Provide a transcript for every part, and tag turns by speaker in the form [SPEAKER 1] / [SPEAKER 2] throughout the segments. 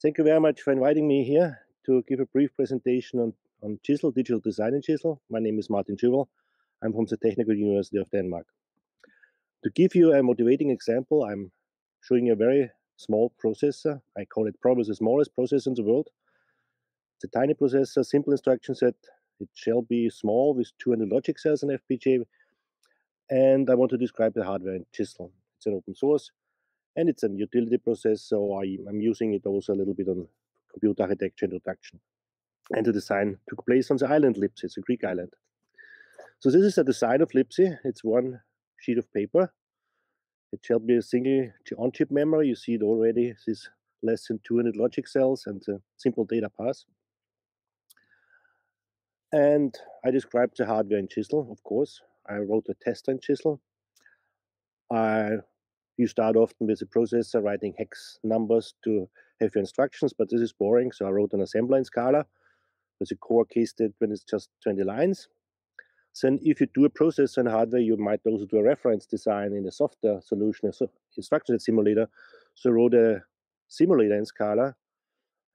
[SPEAKER 1] Thank you very much for inviting me here to give a brief presentation on Chisel, digital design in Chisel. My name is Martin Schoeberl. I'm from the Technical University of Denmark. To give you a motivating example, I'm showing you a very small processor. I call it probably the smallest processor in the world. It's a tiny processor, simple instruction set. It shall be small with 200 logic cells in FPGA. And I want to describe the hardware in Chisel. It's an open source. And it's a utility processor, so I'm using it also a little bit on computer architecture introduction. And the design took place on the island Lipsi. It's a Greek island. So this is a design of Lipsi. It's one sheet of paper. It shall be a single on-chip memory. You see it already. This is less than 200 logic cells and a simple data path. And I described the hardware in Chisel, of course. I wrote a tester in Chisel. You start often with a processor writing hex numbers to have your instructions, but this is boring, so I wrote an assembler in Scala with a core case statement is just 20 lines. Then if you do a processor and hardware, you might also do a reference design in the software solution, so instruction simulator. So I wrote a simulator in Scala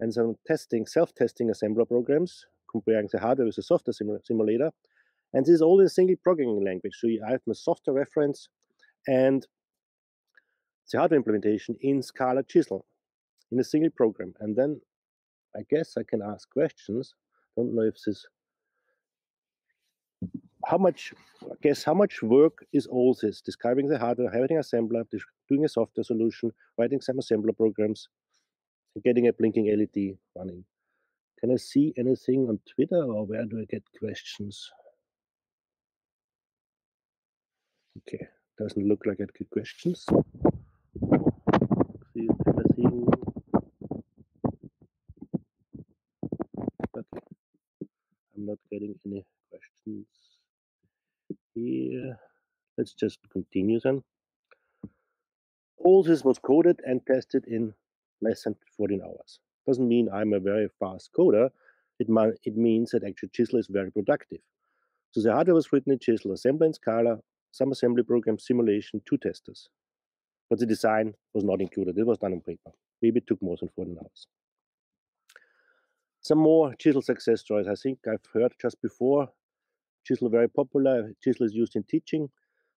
[SPEAKER 1] and some testing, self-testing assembler programs, comparing the hardware with the software simulator. And this is all in a single programming language. So I have my software reference and the hardware implementation in Scala Chisel in a single program. And then I guess I can ask questions. Don't know if this, how much work is all this? Describing the hardware, having an assembler, doing a software solution, writing some assembler programs, and getting a blinking LED running. Can I see anything on Twitter or where do I get questions? Okay, doesn't look like I get questions. See anything. Okay. I'm not getting any questions here. Let's just continue then. All this was coded and tested in less than 14 hours. Doesn't mean I'm a very fast coder. It means that actually Chisel is very productive. So the hardware was written in Chisel, assembler in Scala, some assembly program, simulation, 2 testers. But the design was not included. It was done on paper. Maybe it took more than 14 hours. Some more Chisel success stories. I think I've heard just before. Chisel very popular. Chisel is used in teaching.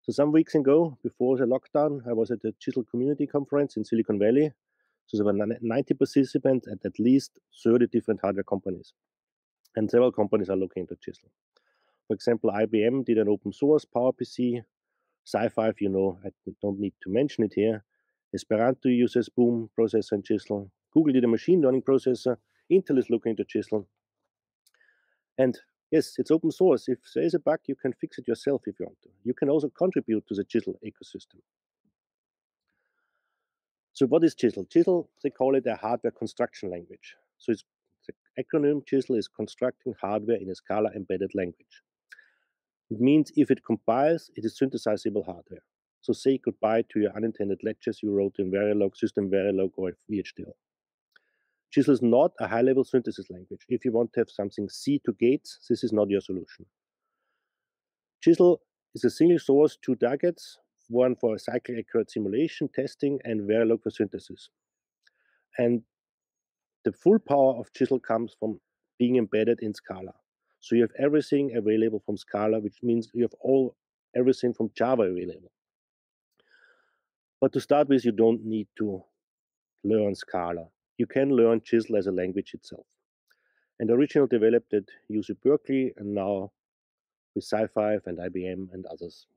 [SPEAKER 1] So some weeks ago, before the lockdown, I was at the Chisel Community Conference in Silicon Valley. So there were 90 participants at least 30 different hardware companies. And several companies are looking into Chisel. For example, IBM did an open source PowerPC. Sci-Fi, you know, I don't need to mention it here. Esperanto uses Boom processor in Chisel. Google did a machine learning processor. Intel is looking into Chisel. And yes, it's open source. If there is a bug, you can fix it yourself if you want to. You can also contribute to the Chisel ecosystem. So what is Chisel? Chisel, they call it a hardware construction language. So it's the acronym Chisel is constructing hardware in a Scala embedded language. It means if it compiles, it is synthesizable hardware. So say goodbye to your unintended lectures you wrote in Verilog, System Verilog, or VHDL. Chisel is not a high-level synthesis language. If you want to have something C to gates, this is not your solution. Chisel is a single source, 2 targets, one for cycle-accurate simulation, testing, and Verilog for synthesis. And the full power of Chisel comes from being embedded in Scala. So you have everything available from Scala, which means you have everything from Java available. But to start with, you don't need to learn Scala. You can learn Chisel as a language itself. And originally developed at UC Berkeley and now with Sci-Fi and IBM and others.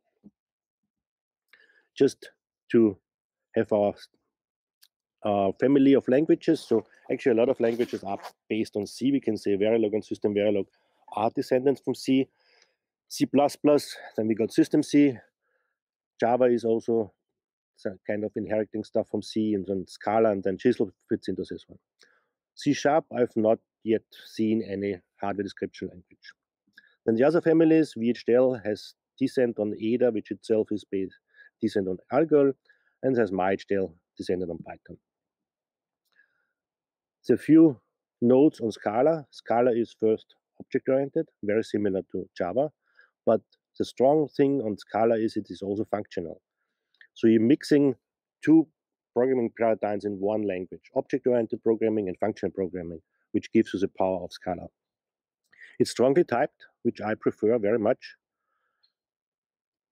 [SPEAKER 1] Just to have our family of languages. So actually a lot of languages are based on C. We can say Verilog and System Verilog are descendants from C. C++, then we got System C. Java is also kind of inheriting stuff from C, and then Scala, and then Chisel fits into this one. C#, I've not yet seen any hardware description language. Then the other families, VHDL has descent on Ada, which itself is based descent on Algol, and there's MyHDL descended on Python. The few nodes on Scala. Scala is first object-oriented, very similar to Java, but the strong thing on Scala is it is also functional. So you're mixing 2 programming paradigms in one language, object-oriented programming and functional programming, which gives you the power of Scala. It's strongly typed, which I prefer very much.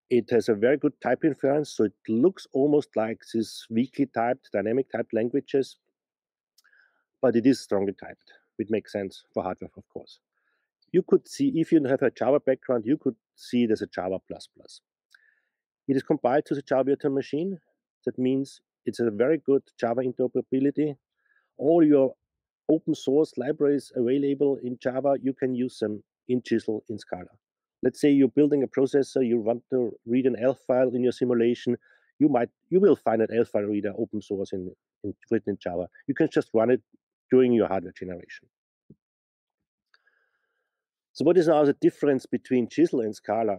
[SPEAKER 1] It has a very good type inference, so it looks almost like these weakly typed, dynamic typed languages, but it is strongly typed, which makes sense for hardware, of course. You could see, if you have a Java background, you could see it as a Java++. It is compiled to the Java virtual machine. That means it's a very good Java interoperability. All your open source libraries available in Java, you can use them in Chisel, in Scala. Let's say you're building a processor, you want to read an ELF file in your simulation, you will find an ELF file reader open source written in Java. You can just run it during your hardware generation. So what is now the difference between Chisel and Scala?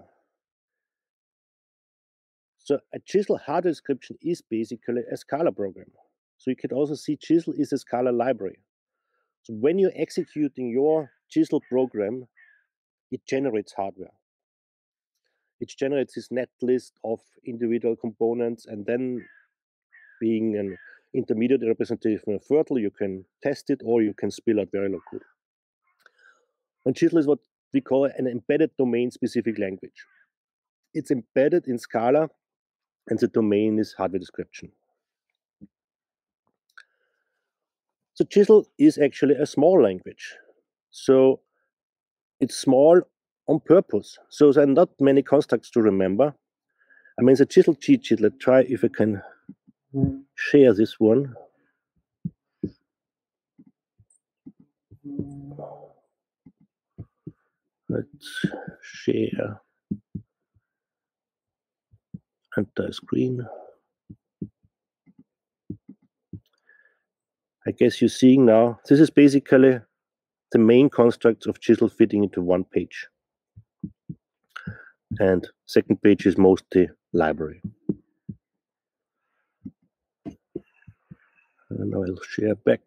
[SPEAKER 1] So a Chisel hardware description is basically a Scala program. So you can also see Chisel is a Scala library. So when you're executing your Chisel program, it generates hardware. It generates this net list of individual components, and then being an intermediate representation of Fertile, you can test it or you can spill out Verilog code. And Chisel is what we call an embedded domain-specific language. It's embedded in Scala, and the domain is hardware description. So Chisel is actually a small language. So it's small on purpose. So there are not many constructs to remember. I mean, the Chisel cheat sheet, let's try if I can share this one. Let's share entire screen. I guess you're seeing now, this is basically the main constructs of Chisel fitting into one page. And second page is mostly library. And I'll share back.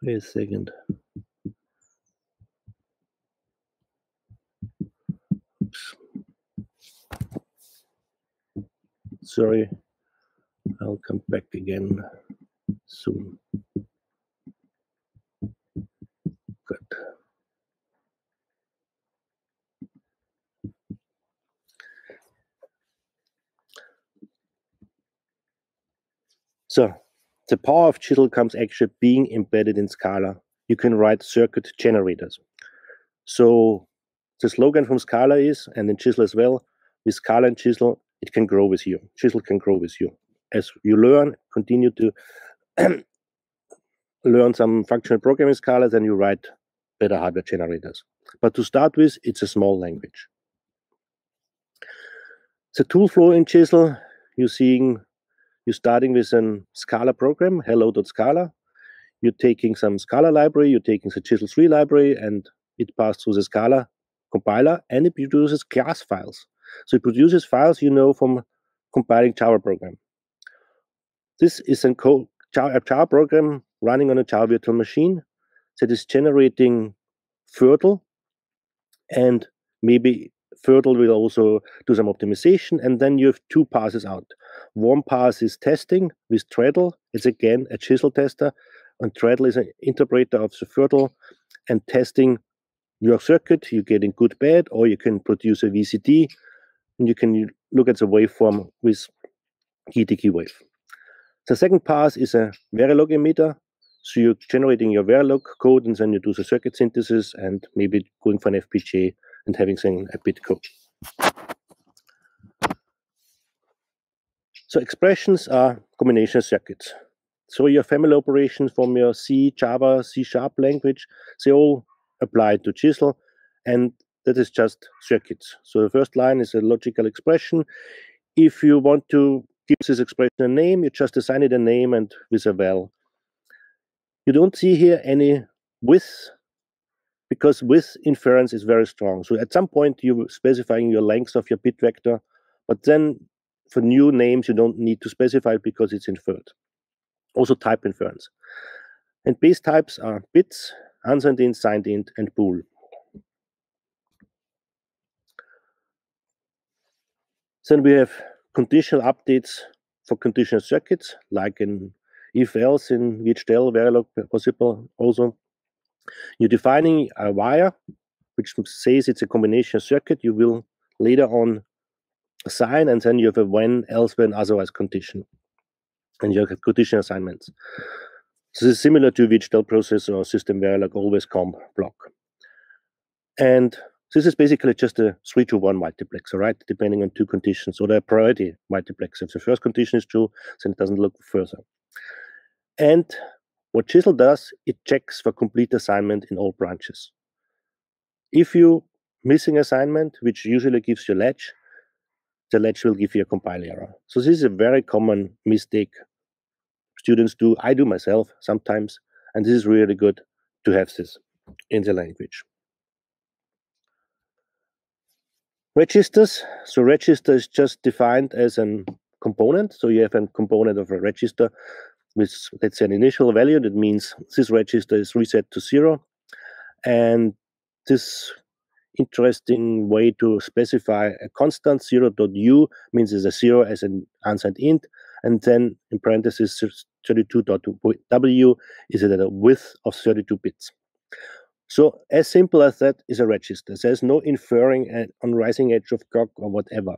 [SPEAKER 1] Wait a second. Oops. Sorry, I'll come back again soon. Good. So the power of Chisel comes actually being embedded in Scala. You can write circuit generators. So the slogan from Scala is, and in Chisel as well, with Scala and Chisel, it can grow with you. Chisel can grow with you. As you learn, continue to learn some functional programming Scala, then you write better hardware generators. But to start with, it's a small language. The tool flow in Chisel, you're starting with a Scala program, hello.scala. You're taking some Scala library, you're taking the Chisel 3 library, and it passes through the Scala compiler, and it produces class files. So it produces files you know from compiling Java program. This is a Java program running on a Java virtual machine that is generating Fertile, and maybe Fertile will also do some optimization, and then you have two passes out. One pass is testing with Treadle. It's again a Chisel tester, and Treadle is an interpreter of the Fertile and testing your circuit. You're getting good, bad, or you can produce a VCD, and you can look at the waveform with GTK wave. The second pass is a Verilog emitter. So you're generating your Verilog code, and then you do the circuit synthesis and maybe going for an FPGA and having a bit code. So expressions are combinational circuits. So your family operations from your C, Java, C# language, they all apply to Chisel, and that is just circuits. So the first line is a logical expression. If you want to give this expression a name, you just assign it a name and with a val. You don't see here any width, because width inference is very strong. So at some point you're specifying your length of your bit vector, but then for new names you don't need to specify it because it's inferred. Also type inference. And base types are bits, unsigned int, signed int, and bool. Then we have conditional updates for conditional circuits, like in if-else in VHDL, Verilog possible also. You're defining a wire, which says it's a combination circuit. You will later on assign, and then you have a when, else, when, otherwise condition. And you have condition assignments. This is similar to VHDL processor or system Verilog always comb block. And this is basically just a 3-to-1 multiplexer, right? Depending on two conditions, or the priority multiplexer. If the first condition is true, then it doesn't look further. And what Chisel does, it checks for complete assignment in all branches. If you missing assignment, which usually gives you latch, the latch will give you a compile error. So this is a very common mistake students do. I do myself sometimes, and this is really good to have this in the language. Registers. So register is just defined as a component. So you have a component of a register with, let's say, an initial value. That means this register is reset to 0. And this interesting way to specify a constant 0.u means there's a 0 as an unsigned int, and then in parentheses 32.w is at a width of 32 bits. So as simple as that is a register. There's no inferring on rising edge of clock or whatever.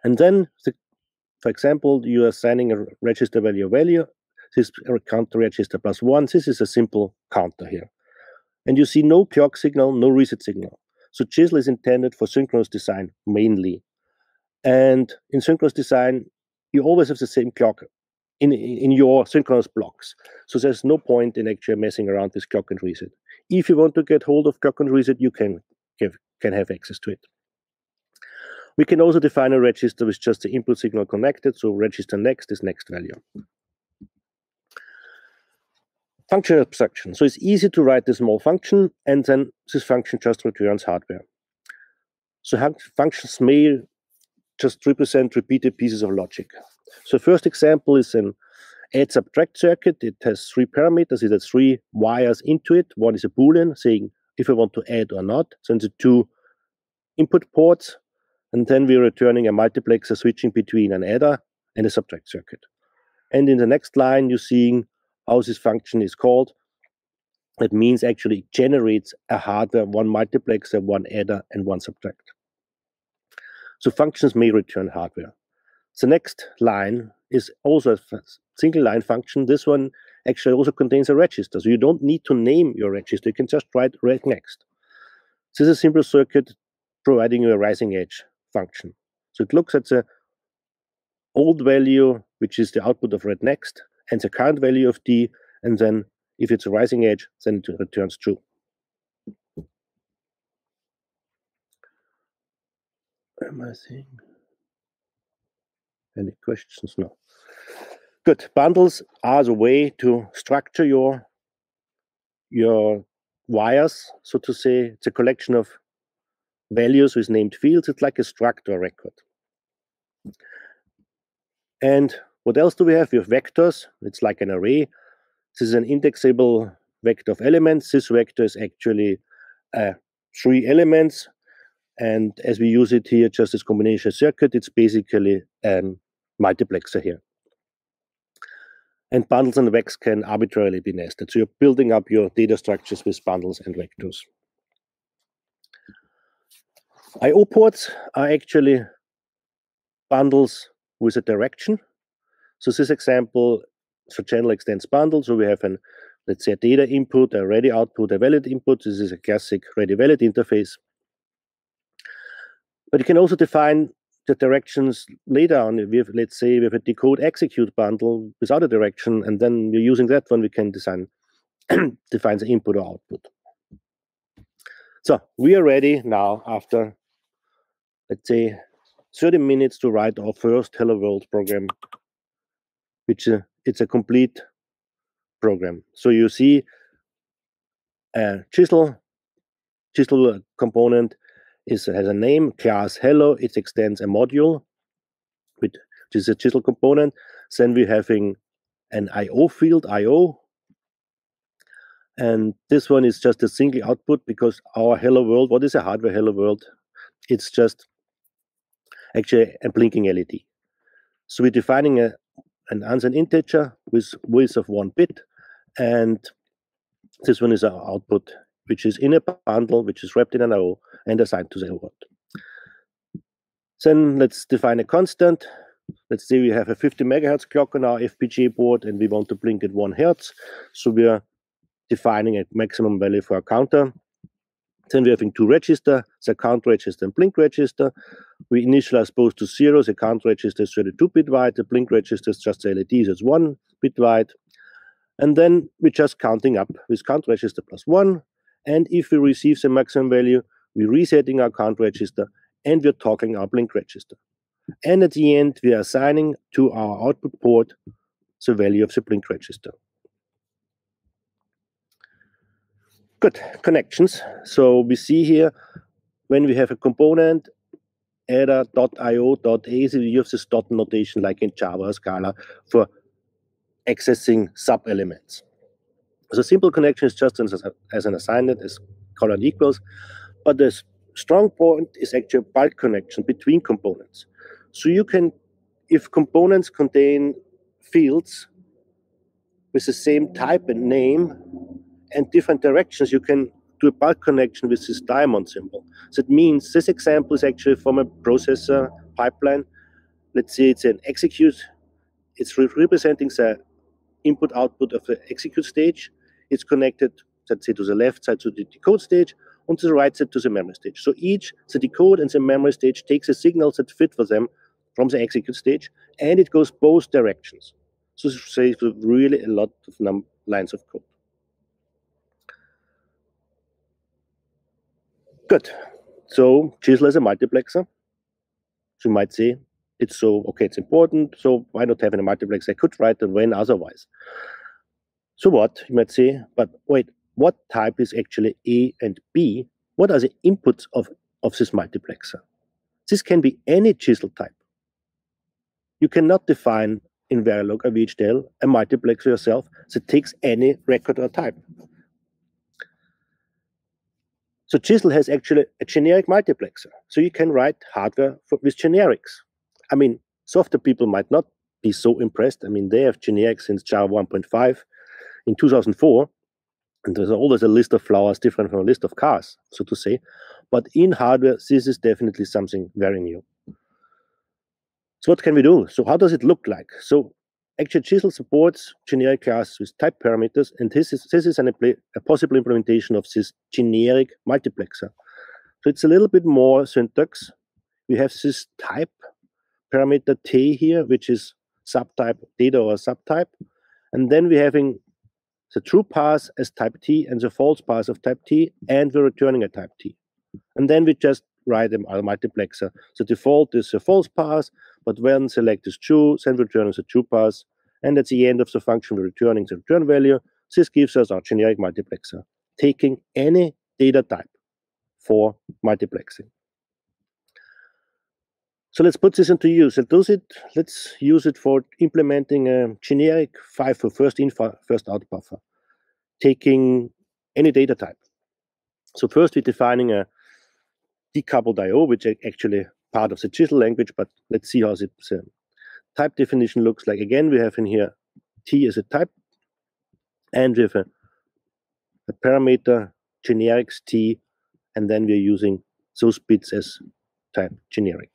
[SPEAKER 1] And then, for example, you are assigning a register value. This counter register +1. This is a simple counter here. And you see no clock signal, no reset signal. So Chisel is intended for synchronous design mainly. And in synchronous design, you always have the same clock in your synchronous blocks. So there's no point in actually messing around with clock and reset. If you want to get hold of clock and reset, you can have access to it. We can also define a register with just the input signal connected. So register next is next value. Function abstraction. So it's easy to write a small function, and then this function just returns hardware. So functions may just represent repeated pieces of logic. So first example is an add subtract circuit. It has 3 parameters. It has 3 wires into it. One is a Boolean saying if I want to add or not. Then the 2 input ports, and then we're returning a multiplexer switching between an adder and a subtract circuit. And in the next line, you're seeing how this function is called. It means actually it generates a hardware, 1 multiplexer, 1 adder, and 1 subtract. So functions may return hardware. The next line is also a single line function. This one actually also contains a register. So you don't need to name your register. You can just write read next. This is a simple circuit providing you a rising edge function. So it looks at the old value, which is the output of read next, and the current value of D, and then if it's a rising edge, then it returns true. Am I seeing any questions? No. Good. Bundles are the way to structure your wires, so to say. It's a collection of values with named fields. It's like a structure record. And what else do we have? We have vectors. It's like an array. This is an indexable vector of elements. This vector is actually 3 elements. And as we use it here just as combination circuit, it's basically a multiplexer here. And bundles and vecs can arbitrarily be nested. So you're building up your data structures with bundles and vectors. I/O ports are actually bundles with a direction. So this example, so channel extends bundle. So we have let's say a data input, a ready output, a valid input. This is a classic ready valid interface. But you can also define the directions later on. Let's say we have a decode execute bundle without a direction, and then we're using that one, we can define the input or output. So we are ready now after, let's say, 30 minutes to write our first Hello World program, which it's a complete program. So you see a Chisel component has a name, class hello. It extends a module, which is a Chisel component. Then we're having an I/O field, I/O. And this one is just a single output because our hello world, what is a hardware hello world? It's just actually a blinking LED. So we're defining an unassigned integer with width of 1 bit, and this one is our output, which is in a bundle, which is wrapped in an arrow and assigned to the word. Then let's define a constant. Let's say we have a 50 megahertz clock on our FPGA board and we want to blink at 1 hertz. So we are defining a maximum value for our counter. Then we're having 2 registers, the count register and blink register. We initialize both to 0. The count register is 32-bit wide. The blink register is just the LEDs, it's 1-bit wide. And then we're just counting up with count register plus 1. And if we receive the maximum value, we're resetting our count register and we're toggling our blink register. And at the end, we are assigning to our output port the value of the blink register. Good, connections. So we see here, when we have a component, adder .io.a, so we use this dot notation like in Java or Scala for accessing sub-elements. So simple connection is just as an assignment, as colon equals, but the strong point is actually a bulk connection between components. So you can, if components contain fields with the same type and name and different directions, you can do a bulk connection with this diamond symbol. So it means this example is actually from a processor pipeline. Let's say it's an execute. It's representing the input-output of the execute stage. It's connected, let's say, to the left side to the decode stage, and to the right side to the memory stage. So each, the decode and the memory stage, takes the signals that fit for them from the execute stage, and it goes both directions. So this saves really a lot of lines of code. Good. So Chisel is a multiplexer. So you might say, it's so, okay, it's important, so why not have a multiplexer? I could write it when otherwise. So what, you might say, but wait, what type is actually A and B? What are the inputs of this multiplexer? This can be any Chisel type. You cannot define in Verilog or VHDL a multiplexer yourself that takes any record or type. So Chisel has actually a generic multiplexer. So you can write hardware with generics. I mean, software people might not be so impressed. I mean, they have generics since Java 1.5 in 2004. And there's always a list of flowers different from a list of cars, so to say. But in hardware, this is definitely something very new. So what can we do? So how does it look like? So actually, Chisel supports generic classes with type parameters, and this is a possible implementation of this generic multiplexer. So it's a little bit more syntax. We have this type parameter T here, which is subtype data or subtype, and then we're having the true path as type T and the false path of type T, and we're returning a type T. And then we just write a multiplexer. The default is the false path, but when select is true, then returning the true path. And at the end of the function, we're returning the return value. This gives us our generic multiplexer, taking any data type for multiplexing. So let's put this into use. Let's use it for implementing a generic FIFO, first in, first out buffer, taking any data type. So first we're defining a decoupled I/O, which is actually part of the Chisel language, but let's see how the type definition looks like. Again, we have in here T as a type, and we have a parameter generics T, and then we're using those bits as type generic.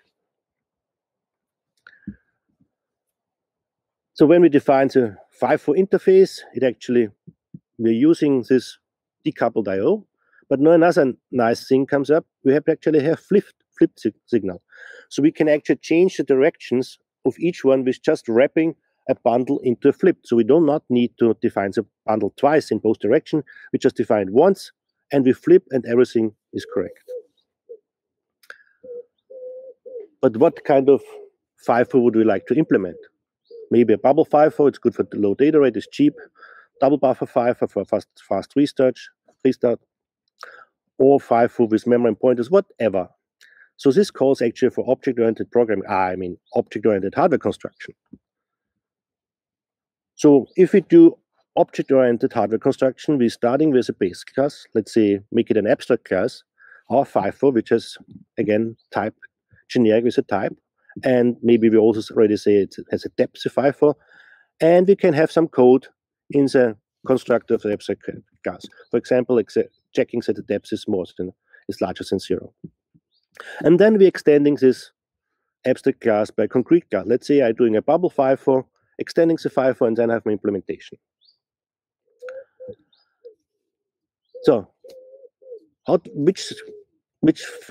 [SPEAKER 1] So when we define the FIFO interface, we're using this decoupled I/O, but now another nice thing comes up. We actually have flipped signal. So we can actually change the directions of each one with just wrapping a bundle into a flip. So we do not need to define the bundle twice in both directions. We just define it once, and we flip, and everything is correct. But what kind of FIFO would we like to implement? Maybe a bubble FIFO, it's good for the low data rate, it's cheap. Double buffer FIFO for fast restart, or FIFO with memory and pointers, whatever. So this calls actually for object-oriented programming, object-oriented hardware construction. So if we do object-oriented hardware construction, we're starting with a base class. Let's say make it an abstract class, our FIFO, which has, again, type generic with a type. and maybe we also already say it has a depth FIFO, and we can have some code in the constructor of the abstract class. For example, checking that the depth is larger than 0. And then we're extending this abstract class by a concrete class. Let's say I'm doing a bubble FIFO, extending the FIFO, and then I have my implementation. So, which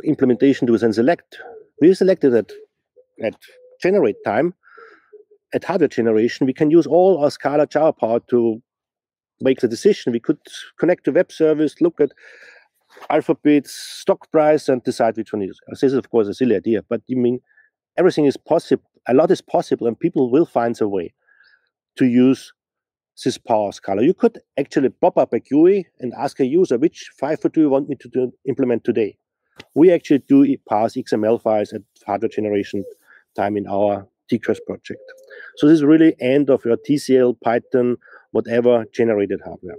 [SPEAKER 1] implementation do we then select? We selected at generate time. At hardware generation, we can use all our Scala Java power to make the decision. We could connect to web service, look at alphabets, stock price, and decide which one is. This is, of course, a silly idea, but you mean everything is possible. A lot is possible, and people will find a way to use this power Scala. You could actually pop up a GUI and ask a user, which FIFO do you want me to implement today? We actually do parse XML files at hardware generation time in our T-CREST project. So this is really end of your TCL, Python, whatever generated hardware.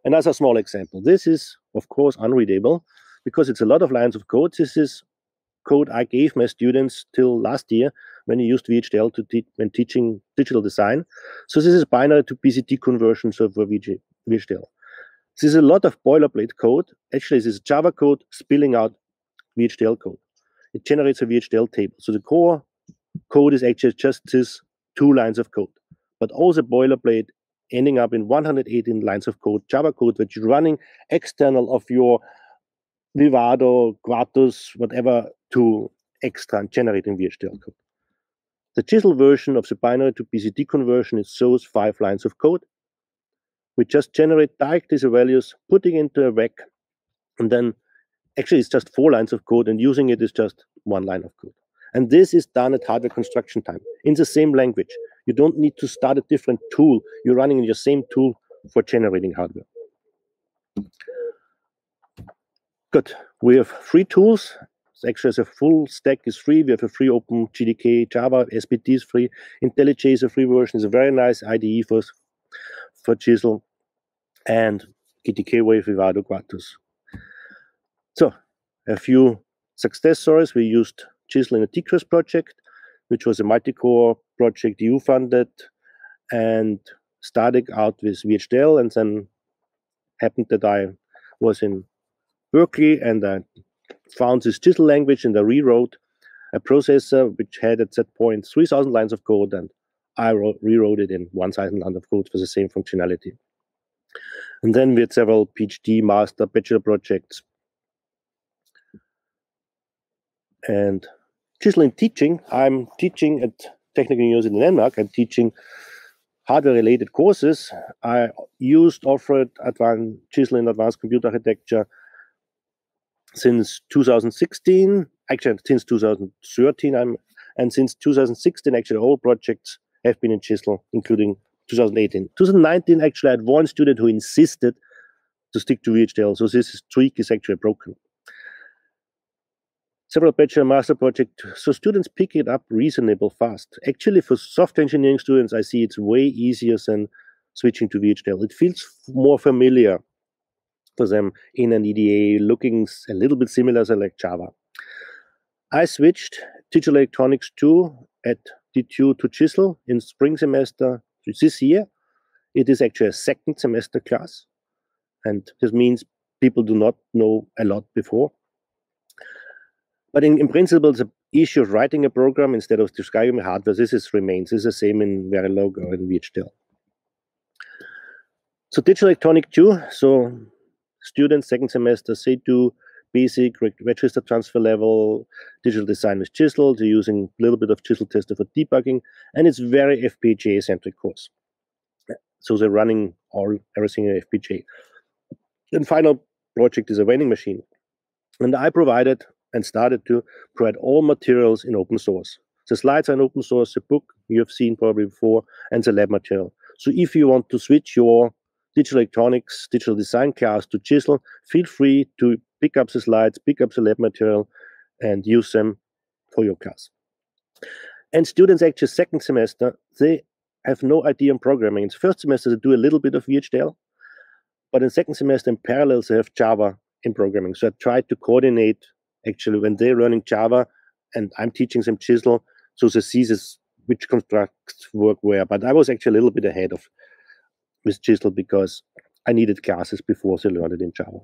[SPEAKER 1] And as a small example, this is, of course, unreadable because it's a lot of lines of code. This is code I gave my students till last year when I used VHDL when teaching digital design. So this is binary to BCD conversion for VHDL. This is a lot of boilerplate code. Actually, this is Java code spilling out VHDL code. It generates a VHDL table. So the core code is actually just these 2 lines of code, but all the boilerplate ending up in 118 lines of code, Java code, which is running external of your Vivado, Quartus, whatever, to extra and generating VHDL code. The Chisel version of the binary to BCD conversion is those 5 lines of code. We just generate directly the values, putting into a VEC, and then actually it's just 4 lines of code, and using it is just 1 line of code. And this is done at hardware construction time in the same language. You don't need to start a different tool. You're running in your same tool for generating hardware. Good. We have 3 tools. Actually, as a full stack is free. We have a free open GDK, Java, SPT is free. IntelliJ is a free version. It's a very nice IDE for Chisel, and GTK Wave, Vivado, Quartus. So, a few success stories. We used Chisel in a T-CREST project, which was a multi-core project EU funded, and started out with VHDL, and then happened that I was in Berkeley and I found this Chisel language, and I rewrote a processor which had at that point 3,000 lines of code, and I rewrote it in 1,000 lines of code for the same functionality. And then we had several PhD, master, bachelor projects. And Chisel in teaching, I'm teaching at Technical University in Denmark. I'm teaching hardware-related courses. I offered Chisel in advanced computer architecture since 2016, actually since 2013, and since 2016, actually all projects have been in Chisel, including 2018. 2019, actually, I had one student who insisted to stick to VHDL, so this streak is actually broken. Several bachelor master projects, so students pick it up reasonable fast. Actually, for software engineering students, I see it's way easier than switching to VHDL. It feels more familiar for them in an EDA, looking a little bit similar to like Java. I switched Digital Electronics 2 at DTU to Chisel in spring semester this year. It is actually a second semester class, and this means people do not know a lot before. But in principle, the issue of writing a program instead of describing hardware, remains. This is the same in Verilog or in VHDL. So Digital Electronic 2, so students second semester, they do basic register transfer level, digital design with Chisel. They're using a little bit of Chisel tester for debugging, and it's very FPGA-centric course. So they're running everything in FPGA. And final project is a vending machine. And I provided and started to provide all materials in open source. The slides are in open source, the book you have seen probably before, and the lab material. So if you want to switch your digital electronics, digital design class to Chisel, feel free to pick up the slides, pick up the lab material, and use them for your class. And students actually second semester, they have no idea on programming. In the first semester, they do a little bit of VHDL, but in second semester, in parallel, they have Java in programming. So I tried to coordinate, actually, when they're learning Java, and I'm teaching them Chisel, so they see this, which constructs work where. But I was actually a little bit ahead of with Chisel because I needed classes before they learned it in Java.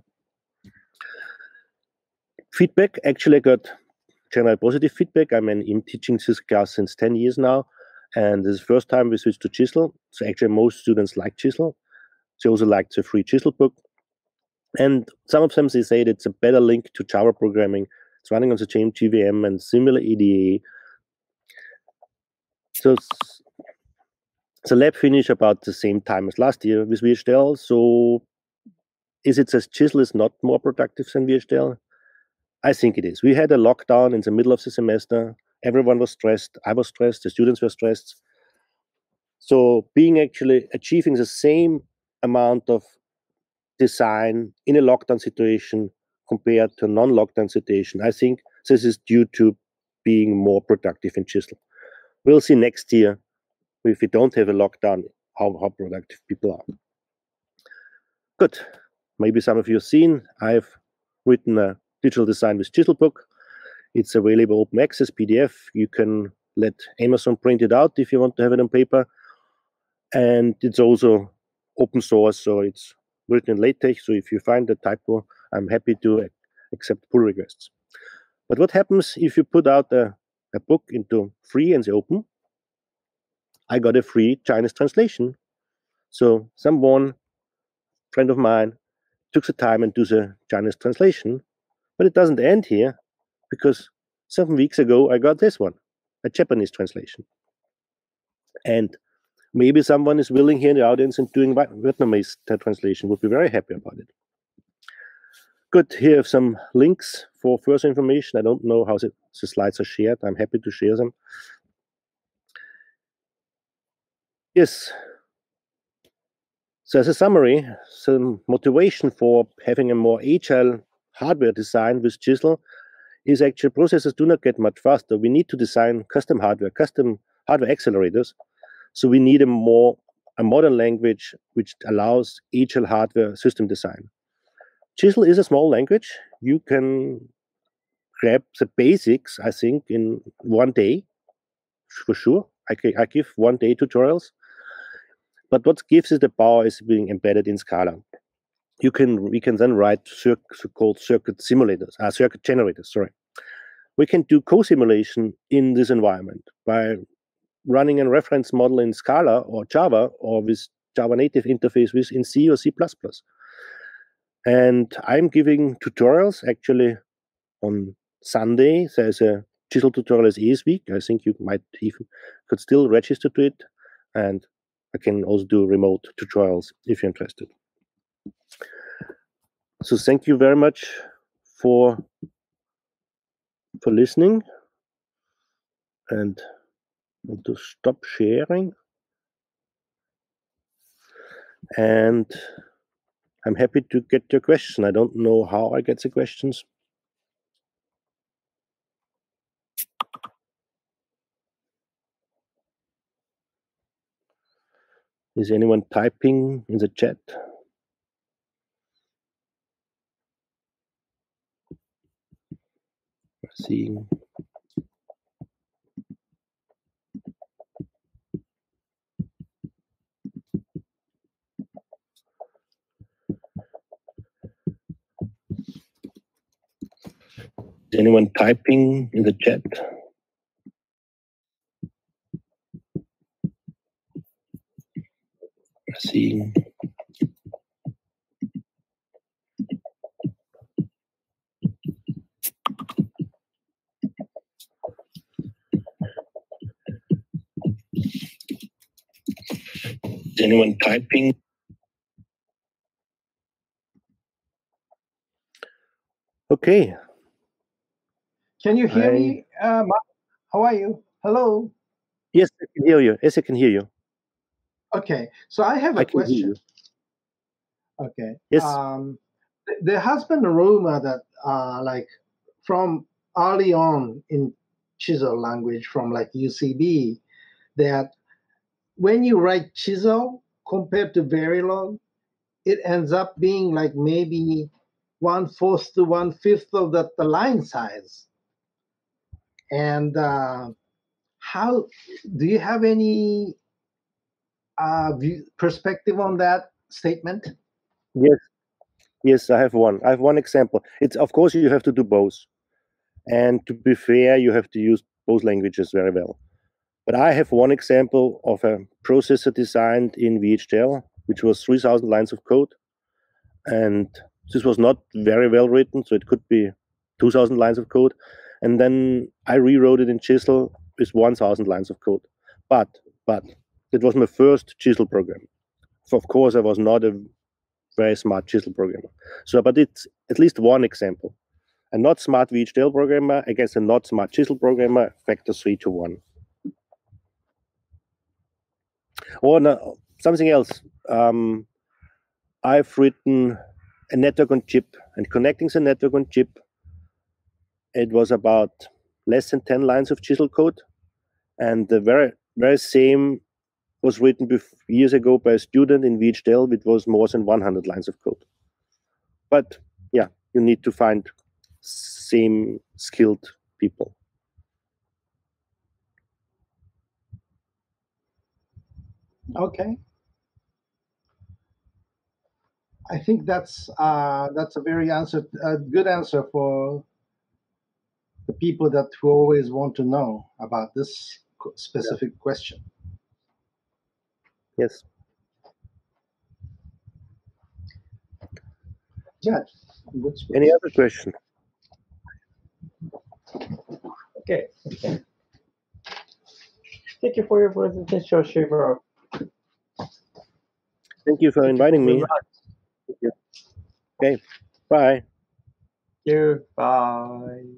[SPEAKER 1] Feedback, actually I got general positive feedback. I'm teaching this class since 10 years now, and this is the first time we switched to Chisel. So actually most students like Chisel. They also like the free Chisel book. And some of them, they say that it's a better link to Java programming. It's running on the same GVM and similar EDA. So the lab finished about the same time as last year with VHDL. So is it that Chisel is not more productive than VHDL? I think it is. We had a lockdown in the middle of the semester. Everyone was stressed. I was stressed. The students were stressed. So actually achieving the same amount of design in a lockdown situation compared to a non-lockdown situation, I think this is due to being more productive in Chisel. We'll see next year, if we don't have a lockdown, how productive people are. Good. Maybe some of you have seen, I've written a digital design with Chisel Book. It's available open access PDF. You can let Amazon print it out if you want to have it on paper. And it's also open source, so it's written in LaTeX. So if you find a typo, I'm happy to accept pull requests. But what happens if you put out a book into free and the open? I got a free Chinese translation. So someone, friend of mine, took the time and do the Chinese translation. But it doesn't end here, because 7 weeks ago I got this one, a Japanese translation. And maybe someone is willing here in the audience and doing Vietnamese translation, would be very happy about it. Good, here are some links for further information. I don't know how the slides are shared. I'm happy to share them. Yes. So as a summary, some motivation for having a more agile hardware design with Chisel is actually processors do not get much faster. We need to design custom hardware accelerators. So we need a modern language which allows agile hardware system design. Chisel is a small language. You can grab the basics, I think, in 1 day, for sure. I give 1 day tutorials. But what gives it the power is being embedded in Scala. We can then write so-called circuit generators. Sorry, we can do co-simulation in this environment by running a reference model in Scala or Java, or with Java native interface in C or C++. And I'm giving tutorials actually on Sunday. There's a Chisel tutorial as ES week. I think you could still register to it. And I can also do remote tutorials if you're interested. So thank you very much for listening. And I want to stop sharing. And I'm happy to get your question. I don't know how I get the questions. Is anyone typing in the chat? Seeing. Is anyone typing in the chat? Seeing. Is anyone typing? Okay.
[SPEAKER 2] Can you hear me? How are you? Hello.
[SPEAKER 1] Yes, I can hear you. Yes, I can hear you.
[SPEAKER 2] Okay, so I have a question. Okay.
[SPEAKER 1] Yes.
[SPEAKER 2] There has been a rumor that, like, from early on in Chisel language, from like UCB, that when you write Chisel compared to Verilog, it ends up being like maybe 1/4 to 1/5 of the line size. And how do you have any perspective on that statement?
[SPEAKER 1] Yes, yes, I have one. I have one example. It's of course you have to do both, and to be fair, you have to use both languages very well. But I have one example of a processor designed in VHDL, which was 3,000 lines of code, and this was not very well written, so it could be 2,000 lines of code. And then I rewrote it in Chisel with 1,000 lines of code. But it was my first Chisel program. So of course, I was not a very smart Chisel programmer. So, but it's at least one example. A not smart VHDL programmer against a not smart Chisel programmer, factor 3 to 1. Or no, something else. I've written a network on chip, and connecting the network on chip, it was about less than 10 lines of Chisel code, and the very same was written years ago by a student in VHDL, which was more than 100 lines of code. But yeah, you need to find same skilled people.
[SPEAKER 2] Okay. I think that's a very good answer for the people that who always want to know about this specific question.
[SPEAKER 1] Yes.
[SPEAKER 2] Yeah.
[SPEAKER 1] Any other question?
[SPEAKER 3] Okay. Thank you for your presentation, Schoeberl.
[SPEAKER 1] Thank you for inviting me. Okay. Bye.
[SPEAKER 3] Thank you. Bye.